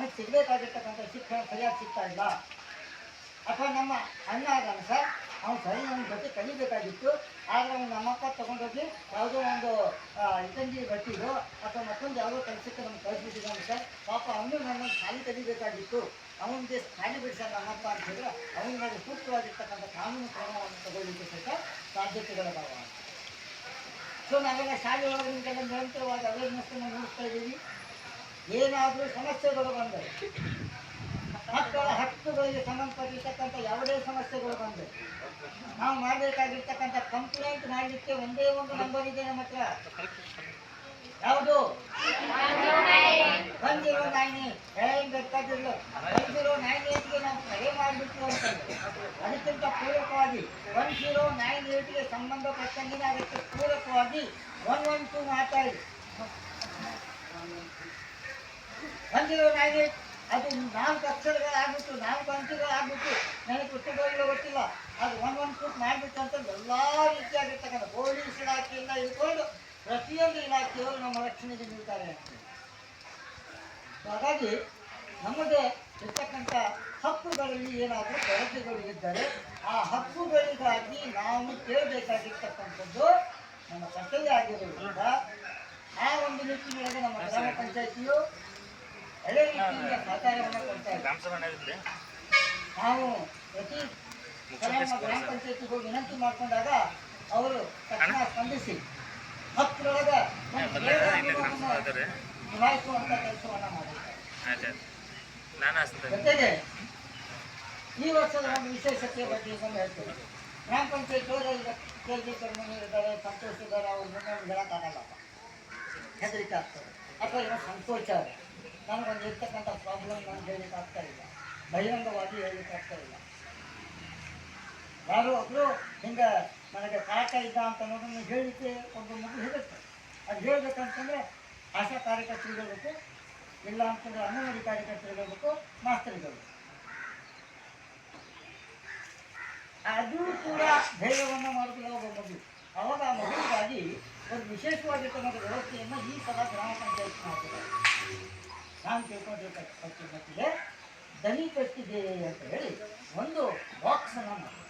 ನನಗೆ ಸಿಗಬೇಕಾಗಿರ್ತಕ್ಕಂಥ ಶಿಕ್ಷಣ ಸರಿಯಾಗಿ ಸಿಗ್ತಾ ಇಲ್ಲ, ಅಥವಾ ನಮ್ಮ ಅಣ್ಣ ಅದಾನ ಸರ್, ಅವ್ನು ಸರಿ ನನ್ನ ಜೊತೆ ಕಲಿಬೇಕಾಗಿತ್ತು, ಆದರೆ ಅವ್ನು ನಮ್ಮ ಅಕ್ಕ ತೊಗೊಂಡೋಗಿ ಯಾವುದೋ ಒಂದು ಇಟಂಗಿ ಬಟ್ಟಿದು ಅಥವಾ ಮತ್ತೊಂದು ಯಾವುದೋ ಕೆಲಸಕ್ಕೆ ನಮ್ಗೆ ಕಳಿಸ್ಬಿಟ್ಟಿದ್ದಾನೆ ಸರ್, ಪಾಪ ಅವನು ನನ್ನನ್ನು ಖಾಲಿ ಕಲಿಬೇಕಾಗಿತ್ತು, ಅವನಿಗೆ ಖಾಲಿ ಬಿಡಿಸ ನಮ್ಮಪ್ಪ ಅಂತ ಹೇಳಿದ್ರೆ ಅವನ ಮೇಲೆ ಸೂಕ್ತವಾಗಿರ್ತಕ್ಕಂಥ ಕಾನೂನು ಕ್ರಮವನ್ನು ತಗೊಳ್ಳಿಕ್ಕೆ ಸಹಿತ ಸಾಧ್ಯತೆಗಳದಾವ. ಸೊ ನಾವೆಲ್ಲ ಶಾಲೆ ಒಳಗೆ ನಿಮಗೆಲ್ಲ ನಿರಂತರವಾಗಿ ಅವೇರ್ನೆಸ್ಸನ್ನು ನೋಡ್ತಾ ಇದ್ದೀವಿ. ಏನಾದರೂ ಸಮಸ್ಯೆಗಳು ಬಂದರೆ, ಮಕ್ಕಳ ಹಕ್ಕುಗಳಿಗೆ ಸಂಬಂಧಪಟ್ಟಿರ್ತಕ್ಕಂಥ ಯಾವುದೇ ಸಮಸ್ಯೆಗಳು ಬಂದರೆ ನಾವು ಮಾಡಬೇಕಾಗಿರ್ತಕ್ಕಂಥ ಕಂಪ್ಲೇಂಟ್ ಮಾಡಲಿಕ್ಕೆ ಒಂದೇ ಒಂದು ನಂಬರ್ ಇದೆ ನಮ್ಮ ಹತ್ರ. ಯಾವುದು? 1098. ಏನು ಬೇಕಾಗಿರಲು 1098ಗೆ ನಾವು ಕರೆ ಮಾಡಿಬಿಟ್ಟು ಅಂತಂದ್ರೆ ಅದಕ್ಕಿಂತ ಪೂರಕವಾಗಿ 1098ಗೆ ಸಂಬಂಧಪಟ್ಟಂಗೆ ಅದಕ್ಕೆ ಪೂರಕವಾಗಿ 112 ಮಾತಾಡಿ 1098 ಅದು 4 ಅಕ್ಷರಗಳಾಗ್ಬಿಟ್ಟು 4 ಅಂಕೆಗಳಾಗ್ಬಿಟ್ಟು ನನಗೆ ಪುಸ್ತಕಗಳು ಗೊತ್ತಿಲ್ಲ, ಅದು 112 ಮಾಡಿಬಿಟ್ಟು ಅಂತ ಎಲ್ಲ ರೀತಿಯಾಗಿರ್ತಕ್ಕಂಥ ಪೊಲೀಸ್ ಇಲಾಖೆಯಿಂದ ಹಿಡ್ಕೊಂಡು ಪ್ರತಿಯೊಂದು ಇಲಾಖೆಯವರು ನಮ್ಮ ರಕ್ಷಣೆಗೆ ನಿಲ್ತಾರೆ ಅಂತ. ಹಾಗಾಗಿ ನಮ್ಮದೇ ಇರ್ತಕ್ಕಂಥ ಹಕ್ಕುಗಳಲ್ಲಿ ಏನಾದರೂ ಕೊರತೆಗಳು ಇದ್ದರೆ ಆ ಹಕ್ಕುಗಳಿಗಾಗಿ ನಾವು ಕೇಳಬೇಕಾಗಿರ್ತಕ್ಕಂಥದ್ದು ನಮ್ಮ ಕರ್ತವ್ಯ ಆಗಿರೋದ್ರಿಂದ ಆ ಒಂದು ನಿಟ್ಟಿನೊಳಗೆ ನಮ್ಮ ಗ್ರಾಮ ಪಂಚಾಯಿತಿಯು ಒಳ್ಳೆ ರೀತಿಯಿಂದ ಸಹಕಾರವನ್ನು ಕೊಡ್ತಾ ಇದ್ದೀವಿ. ನಾವು ಪ್ರತಿ ಗ್ರಾಮ ಪಂಚಾಯತಿಗೆ ಹೋಗಿ ವಿನಂತಿ ಮಾಡಿಕೊಂಡಾಗ ಅವರು ತಕ್ಷಣ ಸ್ಪಂದಿಸಿ ಹತ್ತರೊಳಗೆ ನಿಭಾಯಿಸುವಂಥ ಕೆಲಸವನ್ನು ಮಾಡಿದ್ದಾರೆ. ಜೊತೆಗೆ ಈ ವರ್ಷದ ಒಂದು ವಿಶೇಷತೆಯ ಬಗ್ಗೆ ಇದನ್ನು ಹೇಳ್ತೇವೆ. ಗ್ರಾಮ ಪಂಚಾಯತ್ ಹೋದರೆ ಈಗ ಕೇಂದ್ರೀಕರಣಗಳಿದ್ದಾರೆ, ಸಂತೋಷ ಇದ್ದಾರೆ, ಅವ್ರು ಮುನ್ನೋಡಿ ಹೇಳೋಕ್ಕಾಗಲ್ಲಪ್ಪ, ಹೆದರಿಕೆ ಆಗ್ತದೆ ಅಥವಾ ಏನೋ ಸಂಕೋಚ ಇದೆ, ನನಗೊಂದು ಇರ್ತಕ್ಕಂಥ ಪ್ರಾಬ್ಲಮ್ ನನಗೆ ಹೇಳಲಿಕ್ಕೆ ಆಗ್ತಾ ಇಲ್ಲ, ಬಹಿರಂಗವಾಗಿ ಹೇಳಲಿಕ್ಕೆ ಆಗ್ತಾ ಇಲ್ಲ. ಯಾರು ಒಬ್ಬರು ಹಿಂಗೆ ನನಗೆ ಕಾಟ ಇದ್ದ ಅಂತ ಅನ್ನೋದನ್ನು ಹೇಳಲಿಕ್ಕೆ ಒಂದು ಮಗು ಹೇಳುತ್ತೆ. ಅದು ಹೇಳಬೇಕಂತಂದರೆ ಆಶಾ ಕಾರ್ಯಕರ್ತರು ಹೇಳಬೇಕು, ಇಲ್ಲ ಅಂತಂದರೆ ಅಂಗನವಾಡಿ ಕಾರ್ಯಕರ್ತರು ಹೇಳಬೇಕು, ಮಾಸ್ತರಿಗಳು. ಅದು ಕೂಡ ಧೈರ್ಯವನ್ನು ಮಾಡೋದಿಲ್ಲ ಒಬ್ಬ ಮಗು. ಅವಾಗ ಆ ಮಗುವಿಗಾಗಿ ಒಂದು ವಿಶೇಷವಾಗಿರ್ತಕ್ಕಂಥ ವ್ಯವಸ್ಥೆಯನ್ನು ಈ ಸಲ ಗ್ರಾಮ ಪಂಚಾಯತ್ ಮಾಡ್ತಿದ್ದಾರೆ. ನಾನು ತಿಳ್ಕೊಂಡಿರ್ತಕ್ಕಂಥ ಮಟ್ಟಿಗೆ ದನಿ ಪೆಟ್ಟಿಗೆ ಅಂತ ಹೇಳಿ ಒಂದು ಬಾಕ್ಸನ್ನು ಮಾಡಿ